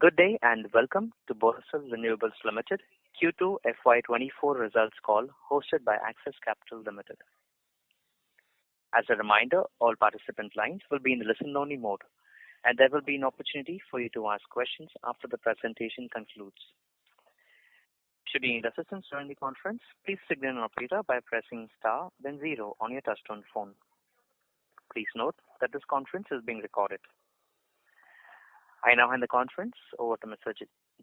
Good day and welcome to Borosil Renewables Limited Q2 FY2024 results call hosted by Axis Capital Limited. As a reminder, all participant lines will be in listen-only mode, and there will be an opportunity for you to ask questions after the presentation concludes. Should you need assistance during the conference, please signal an operator by pressing star then 0 on your touchtone phone. Please note that this conference is being recorded. I now hand the conference over to Mr.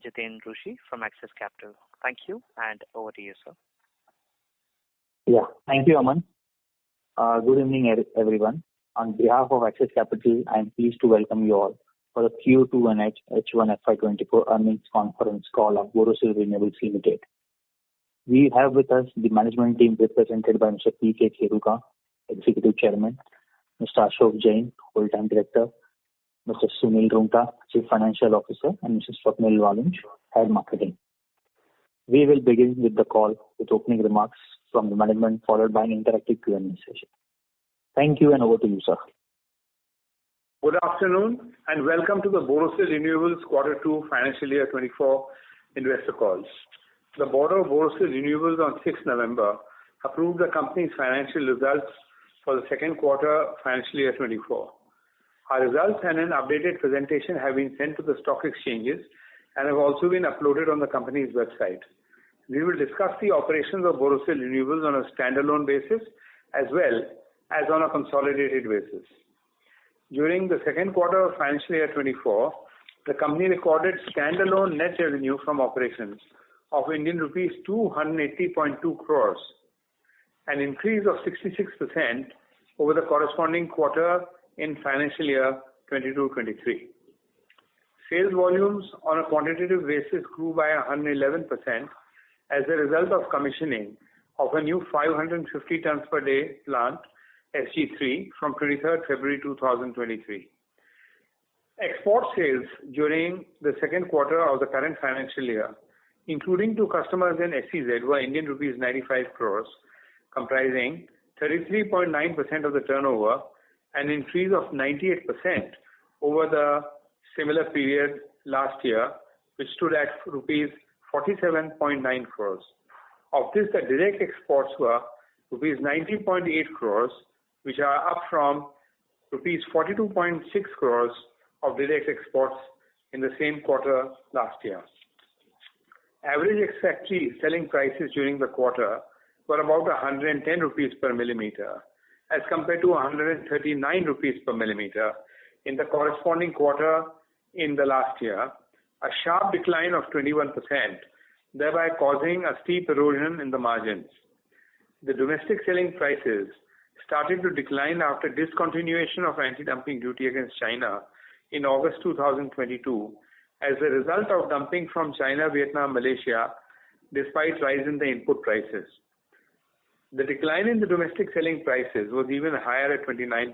Jiten Rushi from Axis Capital. Thank you, and over to you, sir. Yeah, thank you, Aman. Good evening, everyone. On behalf of Axis Capital, I am pleased to welcome you all for the Q2 and H1 FY24 earnings conference call of Borosil Renewables Limited. We have with us the management team represented by Mr. P.K. Kheruka, Executive Chairman, Mr. Ashok Jain, Full-Time Director, Mr. Sunil Roongta, Chief Financial Officer, and Mr. Swapnil Walunj, Head Marketing. We will begin with the call with opening remarks from the management, followed by an interactive Q&A session. Thank you, and over to you, sir. Good afternoon, and welcome to the Borosil Renewables Q2 Financial Year 24 investor calls. The board of Borosil Renewables on 6 November approved the company's financial results for the second quarter financial year 24. Our results and an updated presentation have been sent to the stock exchanges and have also been uploaded on the company's website. We will discuss the operations of Borosil Renewables on a standalone basis as well as on a consolidated basis. During the second quarter of financial year 24, the company recorded standalone net revenue from operations of Indian rupees 280.2 crores, an increase of 66% over the corresponding quarter in financial year 22-23. Sales volumes on a quantitative basis grew by 111% as a result of commissioning of a new 550 tons per day plant, SG3, from 23rd February 2023. Export sales during the second quarter of the current financial year, including to customers in SEZ, were Indian rupees 95 crores, comprising 33.9% of the turnover, an increase of 98% over the similar period last year, which stood at rupees 47.9 crores. Of this, the direct exports were rupees 90.8 crores, which are up from rupees 42.6 crores of direct exports in the same quarter last year. Average ex-factory selling prices during the quarter were about 110 rupees per millimeter, as compared to 139 rupees per millimeter in the corresponding quarter in the last year, a sharp decline of 21%, thereby causing a steep erosion in the margins. The domestic selling prices started to decline after discontinuation of anti-dumping duty against China in August 2022 as a result of dumping from China, Vietnam, Malaysia, despite rise in the input prices. The decline in the domestic selling prices was even higher at 29%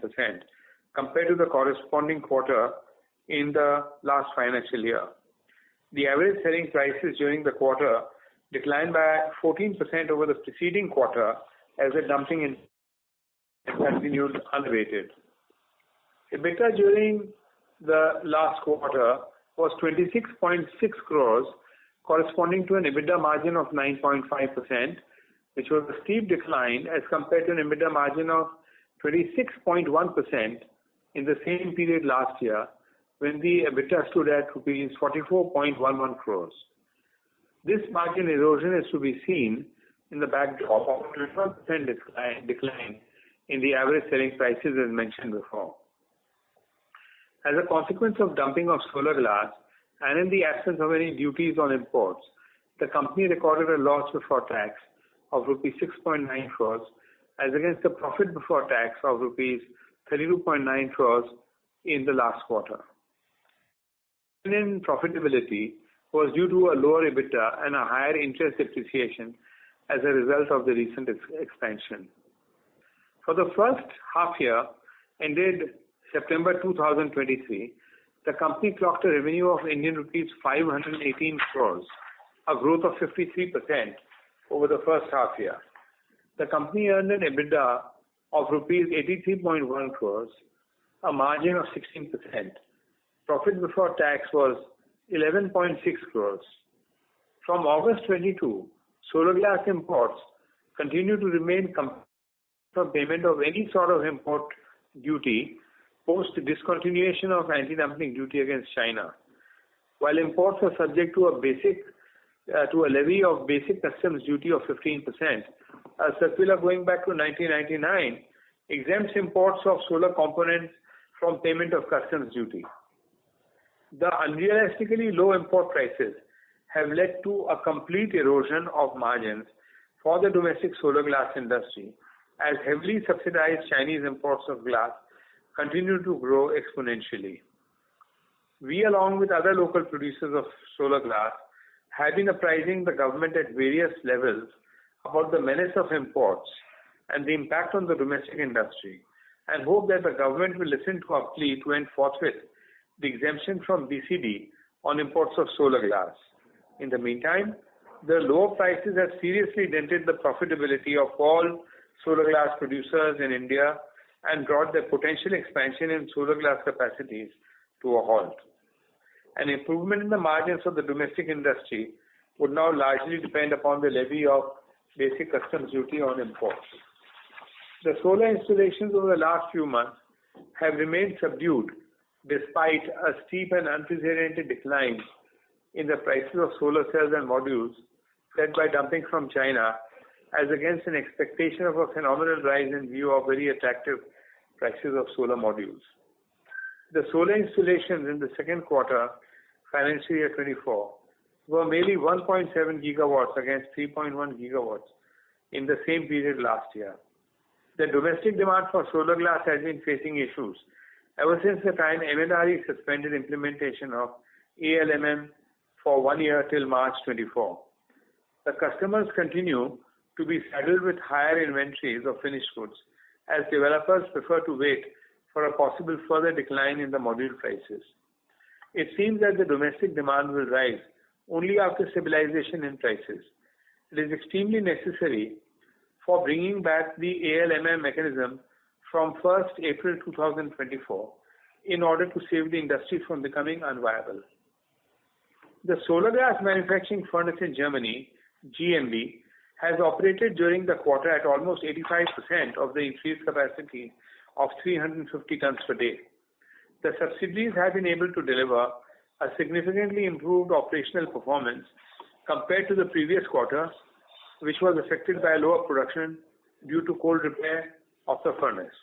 compared to the corresponding quarter in the last financial year. The average selling prices during the quarter declined by 14% over the preceding quarter as the dumping continued unabated. EBITDA during the last quarter was 26.6 crores, corresponding to an EBITDA margin of 9.5%, which was a steep decline as compared to an EBITDA margin of 26.1% in the same period last year, when the EBITDA stood at rupees 44.11 crores. This margin erosion is to be seen in the backdrop of a 21% decline in the average selling prices as mentioned before. As a consequence of dumping of solar glass and in the absence of any duties on imports, the company recorded a loss before tax of rupees 6.9 crores as against a profit before tax of rupees 32.9 crores in the last quarter. In profitability was due to a lower EBITDA and a higher interest depreciation as a result of the recent expansion. For the first half year ended September 2023, the company clocked a revenue of Indian rupees 518 crores, a growth of 53% over the first half year. The company earned an EBITDA of rupees 83.1 crores, a margin of 16%. Profit before tax was 11.6 crores. From August 22, solar glass imports continue to remain from payment of any sort of import duty post discontinuation of anti-dumping duty against China. While imports are subject to a levy of basic customs duty of 15%, a circular going back to 1999 exempts imports of solar components from payment of customs duty. The unrealistically low import prices have led to a complete erosion of margins for the domestic solar glass industry, as heavily subsidized Chinese imports of glass continue to grow exponentially. We, along with other local producers of solar glass, have been apprising the government at various levels about the menace of imports and the impact on the domestic industry, and hope that the government will listen to our plea to end forthwith the exemption from BCD on imports of solar glass. In the meantime, the lower prices have seriously dented the profitability of all solar glass producers in India and brought their potential expansion in solar glass capacities to a halt. An improvement in the margins of the domestic industry would now largely depend upon the levy of basic customs duty on imports. The solar installations over the last few months have remained subdued despite a steep and unprecedented decline in the prices of solar cells and modules led by dumping from China, as against an expectation of a phenomenal rise in view of very attractive prices of solar modules. The solar installations in the second quarter, financial year 24, were merely 1.7 gigawatts against 3.1 gigawatts in the same period last year. The domestic demand for solar glass has been facing issues ever since the time MNRE suspended implementation of ALMM for 1 year till March 24. The customers continue to be saddled with higher inventories of finished goods, as developers prefer to wait for a possible further decline in the module prices. It seems that the domestic demand will rise only after stabilization in prices. It is extremely necessary for bringing back the ALMM mechanism from 1st April 2024 in order to save the industry from becoming unviable. The solar glass manufacturing furnace in Germany, GmbH, has operated during the quarter at almost 85% of the increased capacity of 350 tons per day. The subsidiaries have been able to deliver a significantly improved operational performance compared to the previous quarter, which was affected by lower production due to cold repair of the furnace.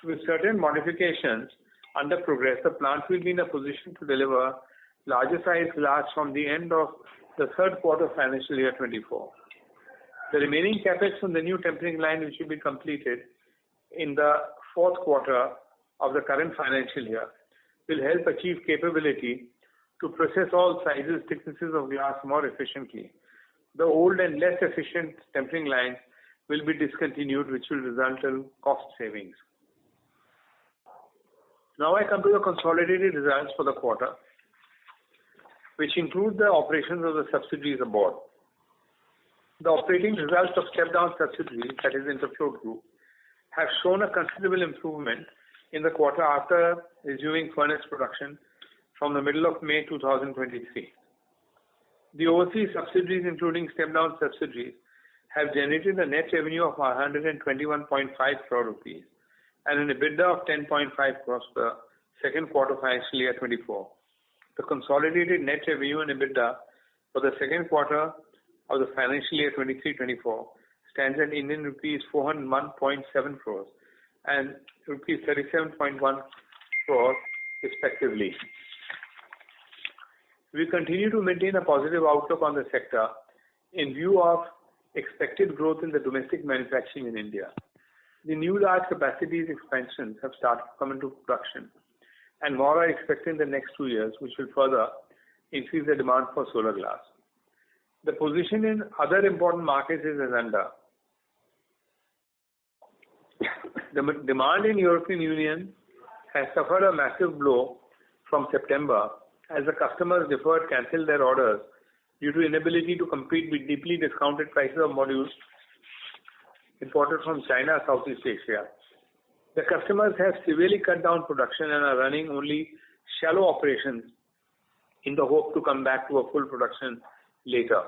With certain modifications under progress, the plant will be in a position to deliver larger size glass from the end of the third quarter financial year 24. The remaining capex from the new tempering line, which will be completed in the fourth quarter of the current financial year, will help achieve capability to process all sizes, thicknesses of glass more efficiently. The old and less efficient tempering lines will be discontinued, which will result in cost savings. Now I come to the consolidated results for the quarter, which include the operations of the subsidiaries aboard. The operating results of step-down subsidiaries, that is Interfloat Group, have shown a considerable improvement in the quarter after resuming furnace production from the middle of May 2023. The overseas subsidiaries, including step-down subsidiaries, have generated a net revenue of 121.5 crore rupees and an EBITDA of 10.5 crores per second quarter financial year 24. The consolidated net revenue and EBITDA for the second quarter of the financial year 23-24 stands at Indian rupees 401.7 crores and rupees 37.1 crores respectively. We continue to maintain a positive outlook on the sector in view of expected growth in the domestic manufacturing in India. The new large capacities expansions have started to come into production, and more are expected in the next 2 years, which will further increase the demand for solar glass. The position in other important markets is as under. The demand in European Union has suffered a massive blow from September as the customers cancelled their orders due to inability to compete with deeply discounted prices of modules imported from China, Southeast Asia. The customers have severely cut down production and are running only shallow operations in the hope to come back to a full production later.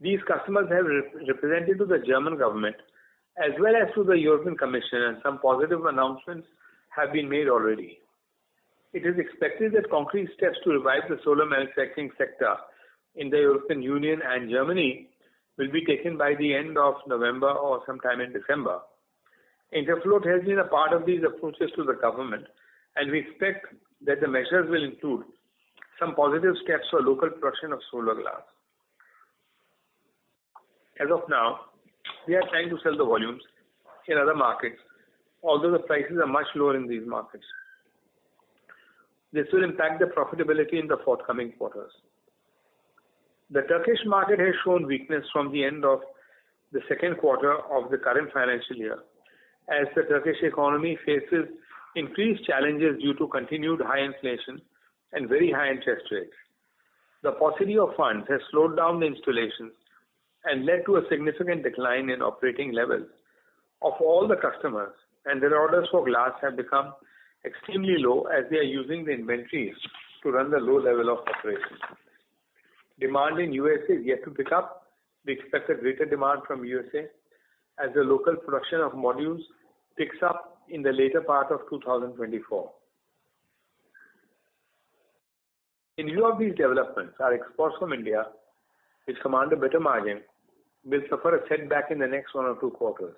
These customers have represented to the German government as well as to the European Commission, and some positive announcements have been made already. It is expected that concrete steps to revive the solar manufacturing sector in the European Union and Germany will be taken by the end of November or sometime in December. Interfloat has been a part of these approaches to the government, and we expect that the measures will include some positive steps for local production of solar glass. As of now, we are trying to sell the volumes in other markets, although the prices are much lower in these markets. This will impact the profitability in the forthcoming quarters. The Turkish market has shown weakness from the end of the second quarter of the current financial year, as the Turkish economy faces increased challenges due to continued high inflation and very high interest rates. The paucity of funds has slowed down the installations and led to a significant decline in operating levels of all the customers, and their orders for glass have become extremely low as they are using the inventories to run the low level of operation. Demand in USA is yet to pick up. We expect a greater demand from USA as the local production of modules picks up in the later part of 2024. In view of these developments, our exports from India, which command a better margin, will suffer a setback in the next 1 or 2 quarters.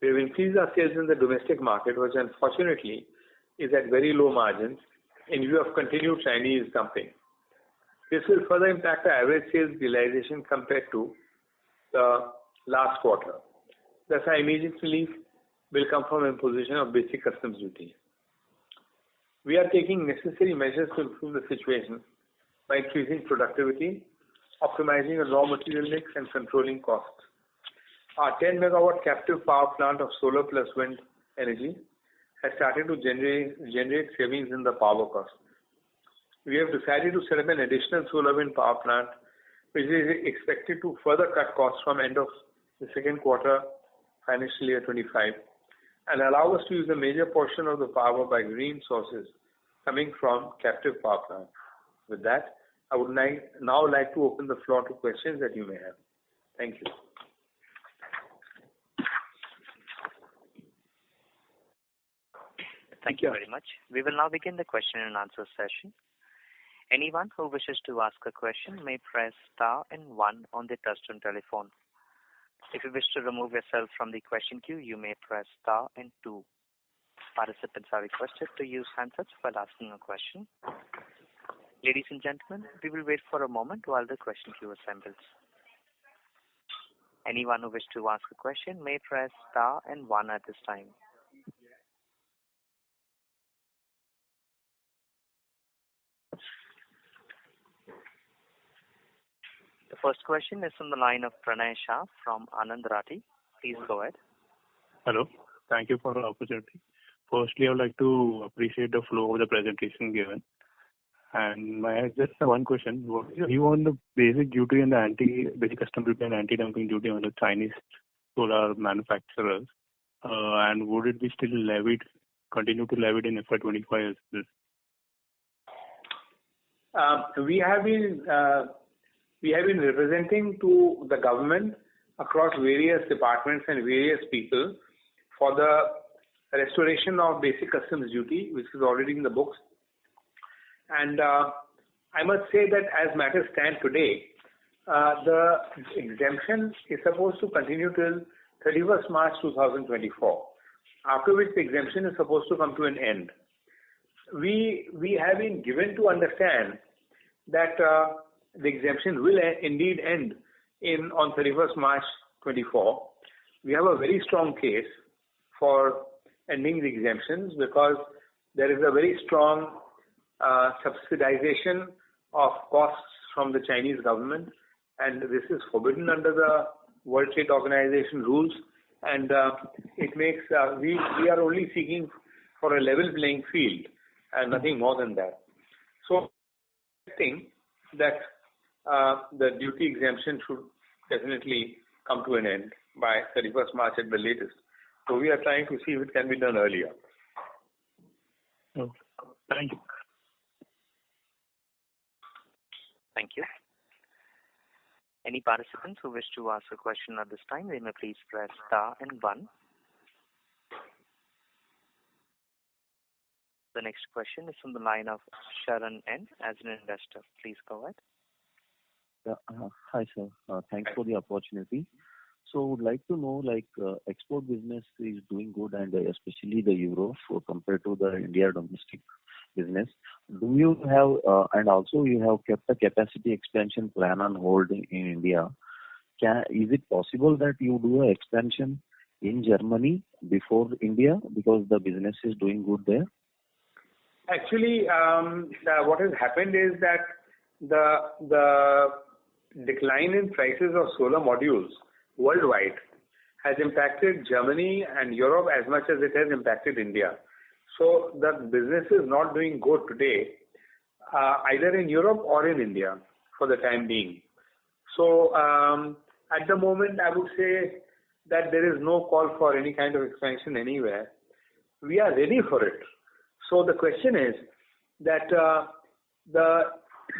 We have increased our sales in the domestic market, which unfortunately is at very low margins in view of continued Chinese dumping. This will further impact the average sales realization compared to the last quarter. Thus, our immediate relief will come from imposition of basic customs duty. We are taking necessary measures to improve the situation by increasing productivity, optimizing the raw material mix, and controlling costs. Our 10 megawatt captive power plant of solar plus wind energy has started to generate savings in the power cost. We have decided to set up an additional solar wind power plant, which is expected to further cut costs from end of the second quarter financial year 25 and allow us to use a major portion of the power by green sources coming from captive power plant. With that, I would now like to open the floor to questions that you may have. Thank you. Thank you very much. We will now begin the question and answer session. Anyone who wishes to ask a question may press star and 1 on the touchtone telephone. If you wish to remove yourself from the question queue, you may press star and 2. Participants are requested to use handsets while asking a question. Ladies and gentlemen, we will wait for a moment while the question queue assembles. Anyone who wishes to ask a question may press star and 1 at this time. The first question is from the line of Pranay Shah from Anand Rathi. Please go ahead. Hello. Thank you for the opportunity. Firstly, I would like to appreciate the flow of the presentation given. And I just have one question. What is your view on the basic duty and the basic custom duty and anti-dumping duty on the Chinese solar manufacturers? And would it be still continue to levied in FY25 as this? We have been representing to the government across various departments and various people for the restoration of basic customs duty, which is already in the books. And I must say that as matters stand today, the exemption is supposed to continue till 31st March 2024, after which the exemption is supposed to come to an end. We have been given to understand that the exemption will indeed end on 31st March 24. We have a very strong case for ending the exemptions because there is a very strong subsidization of costs from the Chinese government, and this is forbidden under the World Trade Organization rules, and it makes we are only seeking for a level playing field and nothing more than that. So I think that the duty exemption should definitely come to an end by 31st March at the latest. So we are trying to see if it can be done earlier. Okay. Thank you. Thank you. Any participants who wish to ask a question at this time, they may please press star and 1. The next question is from the line of Sharan N. as an investor. Please go ahead. Hi, sir. Thanks for the opportunity. So would like to know, export business is doing good, and especially the Europe compared to the India domestic business. Do you have, and also you have kept the capacity expansion plan on hold in India. Is it possible that you do an expansion in Germany before India because the business is doing good there? Actually, what has happened is that the decline in prices of solar modules worldwide has impacted Germany and Europe as much as it has impacted India. So the business is not doing good today, either in Europe or in India for the time being. So at the moment, I would say that there is no call for any kind of expansion anywhere. We are ready for it. So the question is that the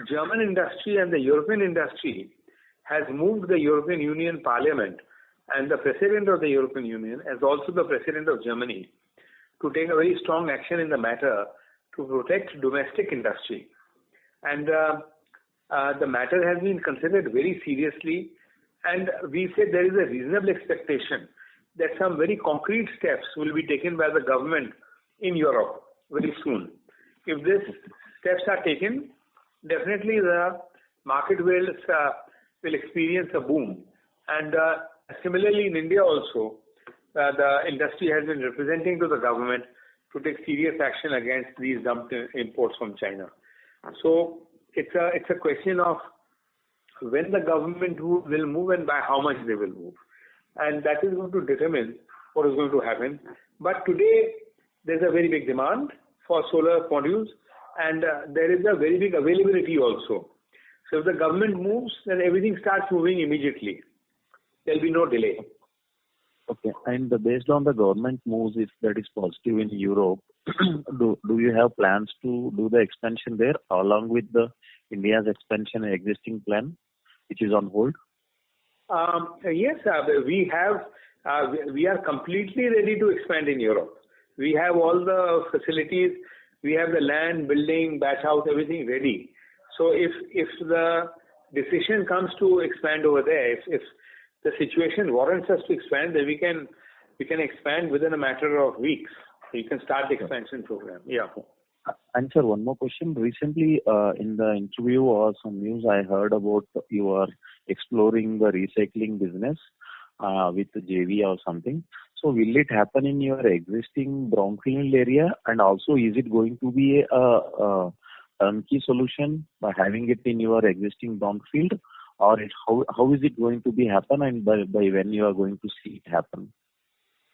German industry and the European industry has moved the European Union Parliament and the President of the European Union, as also the President of Germany, to take a very strong action in the matter to protect domestic industry. And the matter has been considered very seriously, and we say there is a reasonable expectation that some very concrete steps will be taken by the government in Europe very soon. If these steps are taken, definitely the market will experience a boom. And similarly in India also, the industry has been representing to the government to take serious action against these dumped imports from China. So it's a question of when the government will move and by how much they will move. And that is going to determine what is going to happen. But today, there's a very big demand for solar modules, and there is a very big availability also. So if the government moves, then everything starts moving immediately. There will be no delay. Okay. And based on the government moves, if that is positive in Europe, do you have plans to do the expansion there along with the India's expansion existing plan, which is on hold? Yes, we are completely ready to expand in Europe. We have all the facilities, we have the land, building, batch house, everything ready. So if the decision comes to expand over there, if the situation warrants us to expand, then we can expand within a matter of weeks. You can start the expansion program. Yeah. And sir, one more question. Recently, in the interview or some news, I heard about you are exploring the recycling business with the JV or something. So will it happen in your existing brownfield area? And also, is it going to be a turnkey solution by having it in your existing brownfield? Or how is it going to be happen, and by when you are going to see it happen?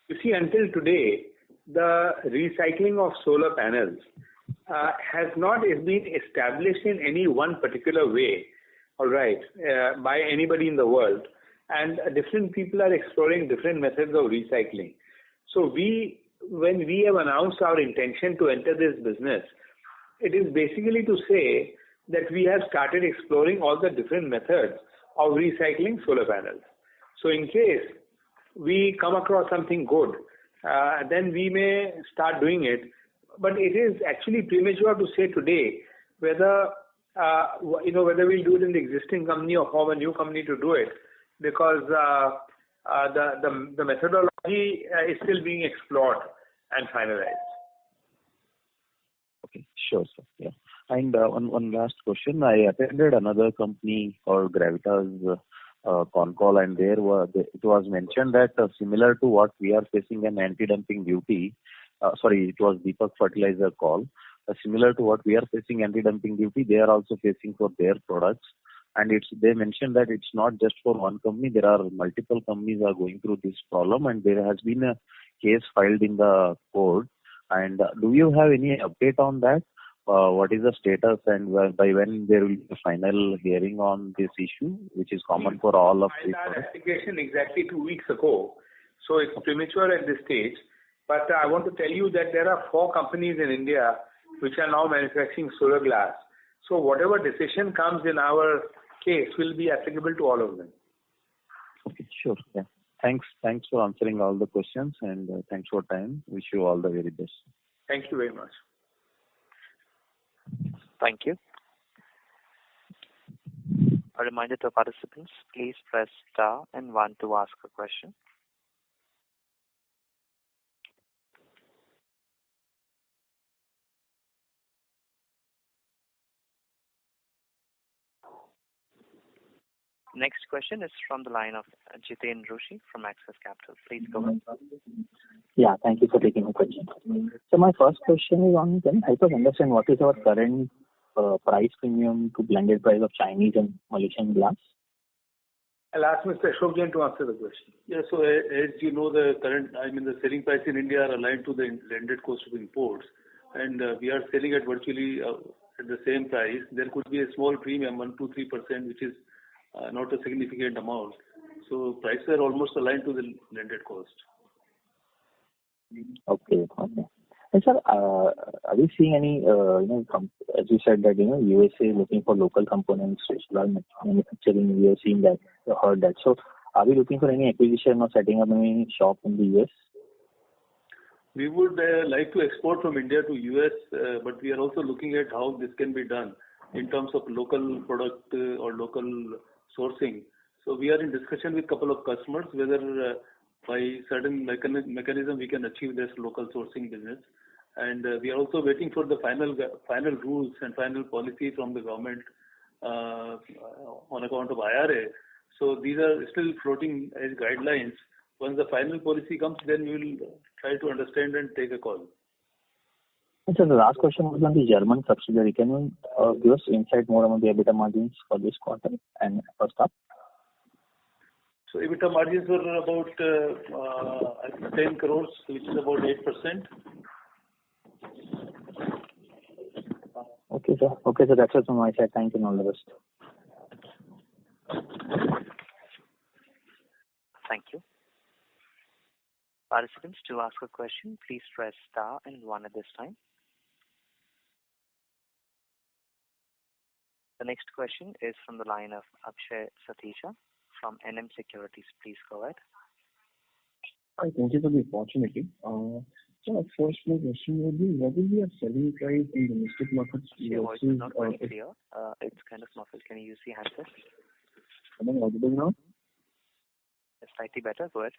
You see, until today, the recycling of solar panels has not been established in any one particular way, all right, by anybody in the world. And different people are exploring different methods of recycling. So when we have announced our intention to enter this business, it is basically to say that we have started exploring all the different methods of recycling solar panels. So in case we come across something good, then we may start doing it. But it is actually premature to say today whether we'll do it in the existing company or form a new company to do it, because the methodology is still being explored and finalized. Okay, sure, sir. Yeah. And one last question. I attended another company called Gravitas Concall, and it was mentioned that similar to what we are facing an anti-dumping duty, it was Deepak Fertilizer call. Similar to what we are facing anti-dumping duty, they are also facing for their products. And they mentioned that it's not just for one company. There are multiple companies are going through this problem, and there has been a case filed in the court. And do you have any update on that? What is the status, and by when there will be a final hearing on this issue, which is common for all of these products? I filed our application exactly 2 weeks ago, so it's premature at this stage. But I want to tell you that there are 4 companies in India which are now manufacturing solar glass, So whatever decision comes in our case will be applicable to all of them. Okay, sure. Yeah. Thanks for answering all the questions, and thanks for time. Wish you all the very best. Thank you very much. Thank you. A reminder to participants, please press star and 1 to ask a question. Next question is from the line of Jiten Rushi from Axis Capital. Please go ahead. Yeah, thank you for taking my question. So my first question is on, can you help us understand what is our current price premium to blended price of Chinese and Malaysian glass? I'll ask Mr. Ashok Jain to answer the question. Yeah, so as you know, the selling price in India are aligned to the landed cost of imports, and we are selling at virtually at the same price. There could be a small premium, 1-3%, which is not a significant amount. So prices are almost aligned to the landed cost. Okay. And sir, are we seeing any, as you said that, USA is looking for local components which are manufacturing, we have seen that, heard that. So are we looking for any acquisition or setting up any shop in the US? We would like to export from India to US, but we are also looking at how this can be done in terms of local product or local sourcing. So we are in discussion with a couple of customers whether by certain mechanism we can achieve this local sourcing business. And we are also waiting for the final rules and final policy from the government on account of IRA. So these are still floating as guidelines. Once the final policy comes, then we will try to understand and take a call. So the last question was on the German subsidiary. Can you give us insight more on the EBITDA margins for this quarter and first half? So EBITDA margins were about 10 crores, which is about 8%. Okay, sir. That's it from my side. Thank you and all the best. Thank you. Participants, to ask a question, please press star and 1 at this time. The next question is from the line of Akshay Satisha from NM Securities. Please go ahead. Hi, thank you for the opportunity. So our first question would be, what will be our selling price in domestic markets? Your voice is not very clear. It's kind of muffled. Can you use the handset? Am I audible now? It's slightly better. Go ahead.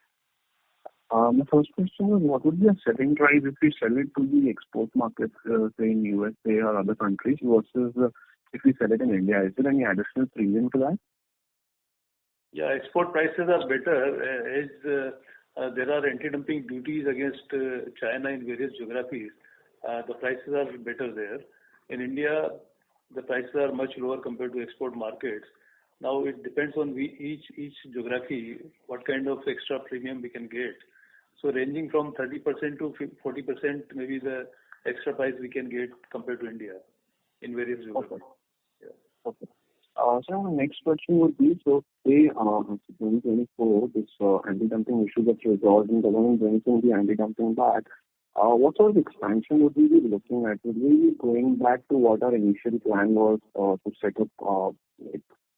My first question was, what would be a selling price if we sell it to the export markets, say in USA or other countries, versus if we sell it in India? Is there any additional premium to that? Yeah, export prices are better as there are anti-dumping duties against China in various geographies. The prices are better there. In India, the prices are much lower compared to export markets. Now it depends on each geography what kind of extra premium we can get. So ranging from 30% to 40%, maybe the extra price we can get compared to India in various geographies. Okay. Yeah. Okay. So my next question would be, so say 2024, this anti-dumping issue gets resolved and government brings in the anti-dumping back, what sort of expansion would we be looking at? Would we be going back to what our initial plan was to set up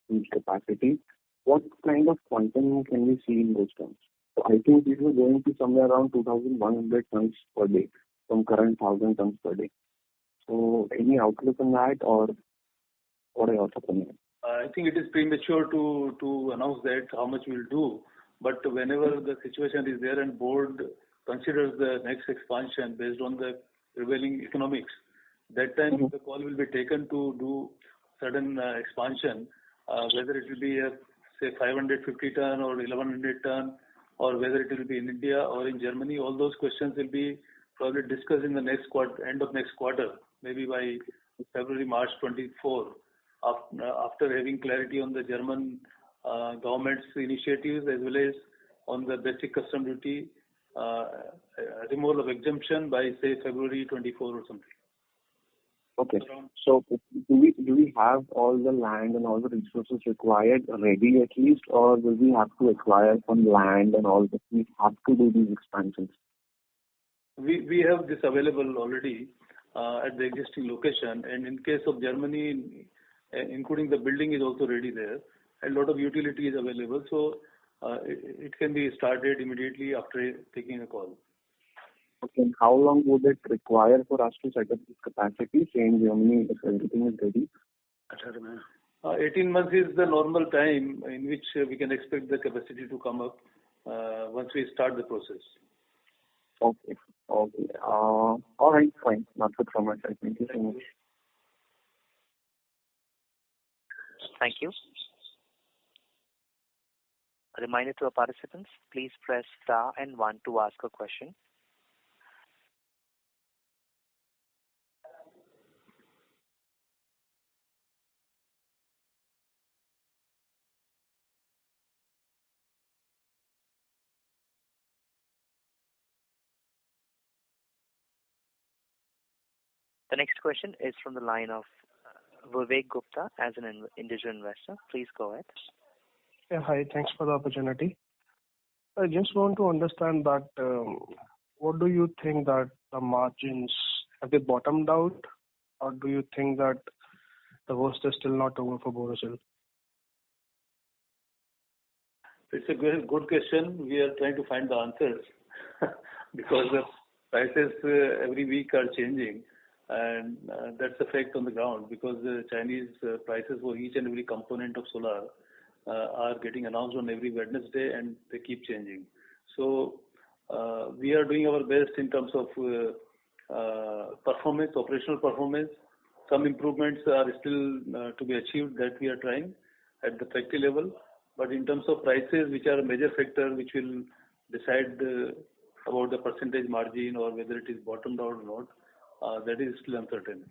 huge capacity? What kind of quantum can we see in those terms? So I think we were going to somewhere around 2,100 tons per day from current 1,000 tons per day. So any outlook on that, or what are your opinions? I think it is premature to announce that how much we'll do. But whenever the situation is there and board considers the next expansion based on the prevailing economics, that time the call will be taken to do certain expansion, whether it will be say 550 ton or 1100 ton, or whether it will be in India or in Germany. All those questions will be probably discussed in the next quarter, end of next quarter, maybe by February, March 24, after having clarity on the German government's initiatives as well as on the basic custom duty removal of exemption by say February 24 or something. Okay. So do we have all the land and all the resources required ready at least, or will we have to acquire some land and all that? We have to do these expansions. We have this available already. at the existing location. And in case of Germany, including the building is also ready there, and a lot of utility is available. So it can be started immediately after taking a call. Okay. How long would it require for us to set up this capacity, say in Germany, if everything is ready? 18 months is the normal time in which we can expect the capacity to come up once we start the process. Okay. All right, fine. That's it from my side. Thank you so much. Thank you. A reminder to our participants, please press star and 1 to ask a question. The next question is from the line of Vivek Gupta as an individual investor. Please go ahead. Yeah, hi. Thanks for the opportunity. I just want to understand that what do you think that the margins, have they bottomed out, or do you think that the worst is still not over for Borosil? It's a good question. We are trying to find the answers because the prices every week are changing, and that's the fact on the ground because the Chinese prices for each and every component of solar are getting announced on every Wednesday, and they keep changing. So we are doing our best in terms of performance, operational performance. Some improvements are still to be achieved that we are trying at the factory level. But in terms of prices, which are a major factor which will decide about the percentage margin or whether it is bottomed out or not, that is still uncertain.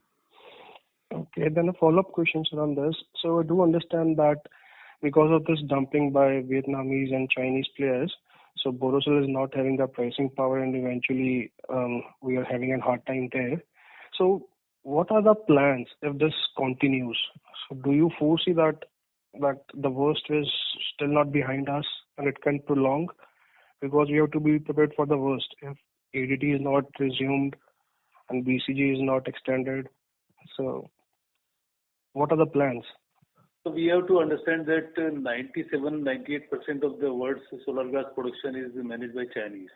Okay, then a follow-up question on this. So I do understand that because of this dumping by Vietnamese and Chinese players, so Borosil is not having the pricing power, and eventually we are having a hard time there. So what are the plans if this continues? So do you foresee that the worst is still not behind us and it can prolong? Because we have to be prepared for the worst. If ADD is not resumed and BCG is not extended, so what are the plans? So we have to understand that 97-98% of the world's solar glass production is managed by Chinese,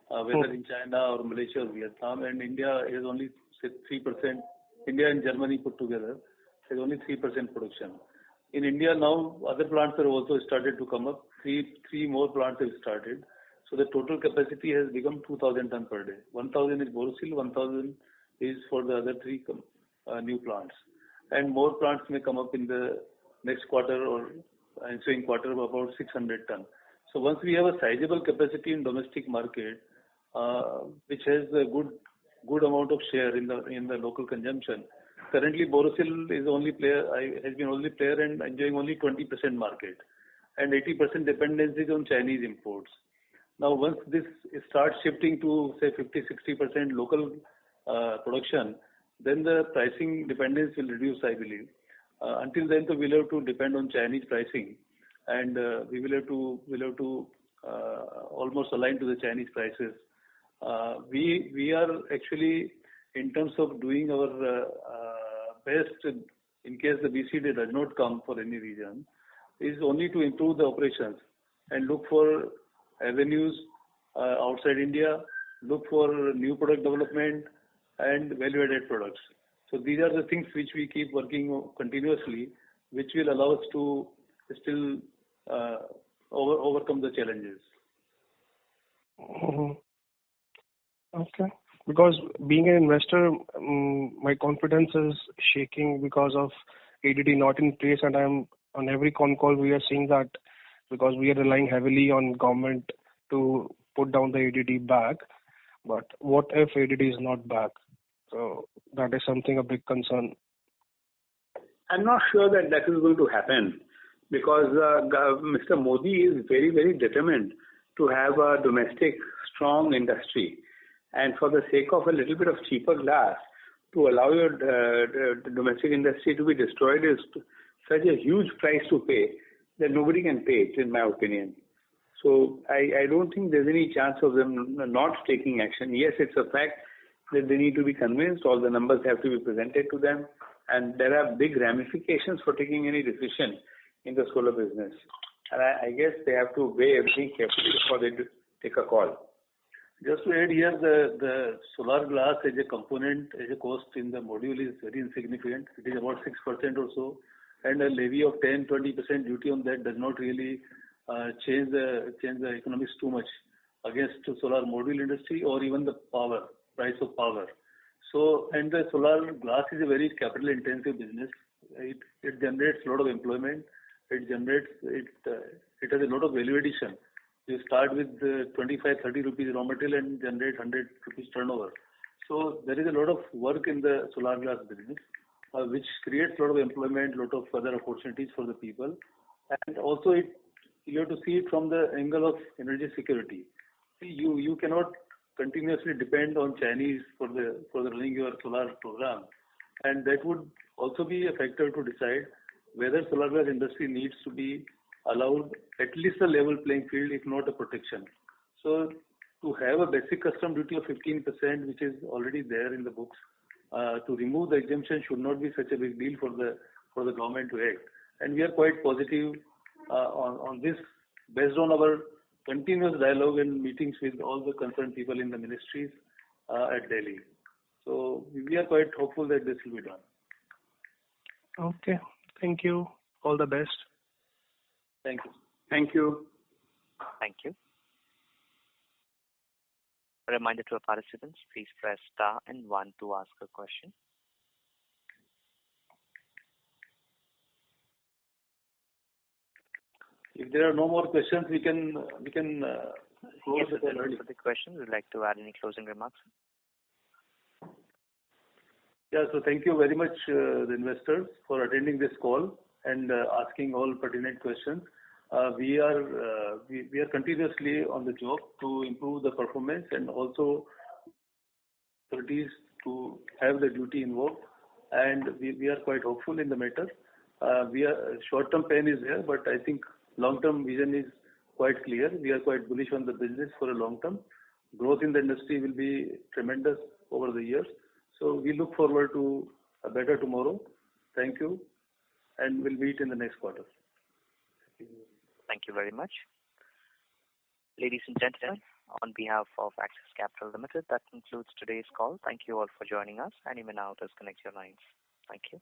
whether in China or Malaysia or Vietnam, and India is only 3%. India and Germany put together is only 3% production. In India now, other plants have also started to come up. Three more plants have started. So the total capacity has become 2,000 tons per day. 1,000 is Borosil, 1,000 is for the other three new plants. And more plants may come up in the next quarter or ensuing quarter of about 600 tons. So once we have a sizable capacity in domestic market, which has a good amount of share in the local consumption, currently Borosil is has been only player and enjoying only 20% market, and 80% dependency is on Chinese imports. Now once this starts shifting to say 50-60% local production, then the pricing dependence will reduce, I believe. Until then, so we'll have to depend on Chinese pricing, and we will have to almost align to the Chinese prices. We are actually, in terms of doing our best in case the BCD does not come for any reason, is only to improve the operations and look for avenues outside India, look for new product development and value-added products. So these are the things which we keep working continuously, which will allow us to still overcome the challenges. Mm-hmm. Okay. Because being an investor, my confidence is shaking because of ADD not in place, and I'm on every con call we are seeing that because we are relying heavily on government to put down the ADD back. But what if ADD is not back? So that is a big concern. I'm not sure that is going to happen because Mr. Modi is very, very determined to have a domestic strong industry. And for the sake of a little bit of cheaper glass, to allow your domestic industry to be destroyed is such a huge price to pay that nobody can pay it, in my opinion. So I don't think there's any chance of them not taking action. Yes, it's a fact that they need to be convinced, all the numbers have to be presented to them, and there are big ramifications for taking any decision in the solar business. And I guess they have to weigh everything carefully before they take a call. Just to add here, the solar glass as a component, as a cost in the module is very insignificant. It is about 6% or so, and a levy of 10-20% duty on that does not really change the economics too much against the solar module industry or even the price of power. So, and the solar glass is a very capital intensive business. It generates a lot of employment. It has a lot of value addition. You start with 25-30 rupees raw material and generate 100 rupees turnover. So there is a lot of work in the solar glass business, which creates a lot of employment, a lot of other opportunities for the people. And also you have to see it from the angle of energy security. See, you cannot continuously depend on Chinese for the running your solar program, and that would also be a factor to decide whether solar glass industry needs to be allowed at least a level playing field, if not a protection. So to have a basic custom duty of 15%, which is already there in the books, to remove the exemption should not be such a big deal for the government to act. And we are quite positive on this, based on our continuous dialogue and meetings with all the concerned people in the ministries at Delhi. So we are quite hopeful that this will be done. Okay. Thank you. All the best. Thank you. Thank you. Thank you. A reminder to our participants, please press star and 1 to ask a question. If there are no more questions, we can close Yes, the call early. for the questions, would you like to add any closing remarks? Yeah, so thank you very much, the investors, for attending this call and asking all pertinent questions. We are continuously on the job to improve the performance and also authorities to have the duty involved, and we are quite hopeful in the matter. Short-term pain is there, but I think long-term vision is quite clear. We are quite bullish on the business for a long term. Growth in the industry will be tremendous over the years. So we look forward to a better tomorrow. Thank you, and we'll meet in the next quarter. Thank you very much. Ladies and gentlemen, on behalf of Axis Capital Limited, that concludes today's call. Thank you all for joining us, and you may now disconnect your lines. Thank you.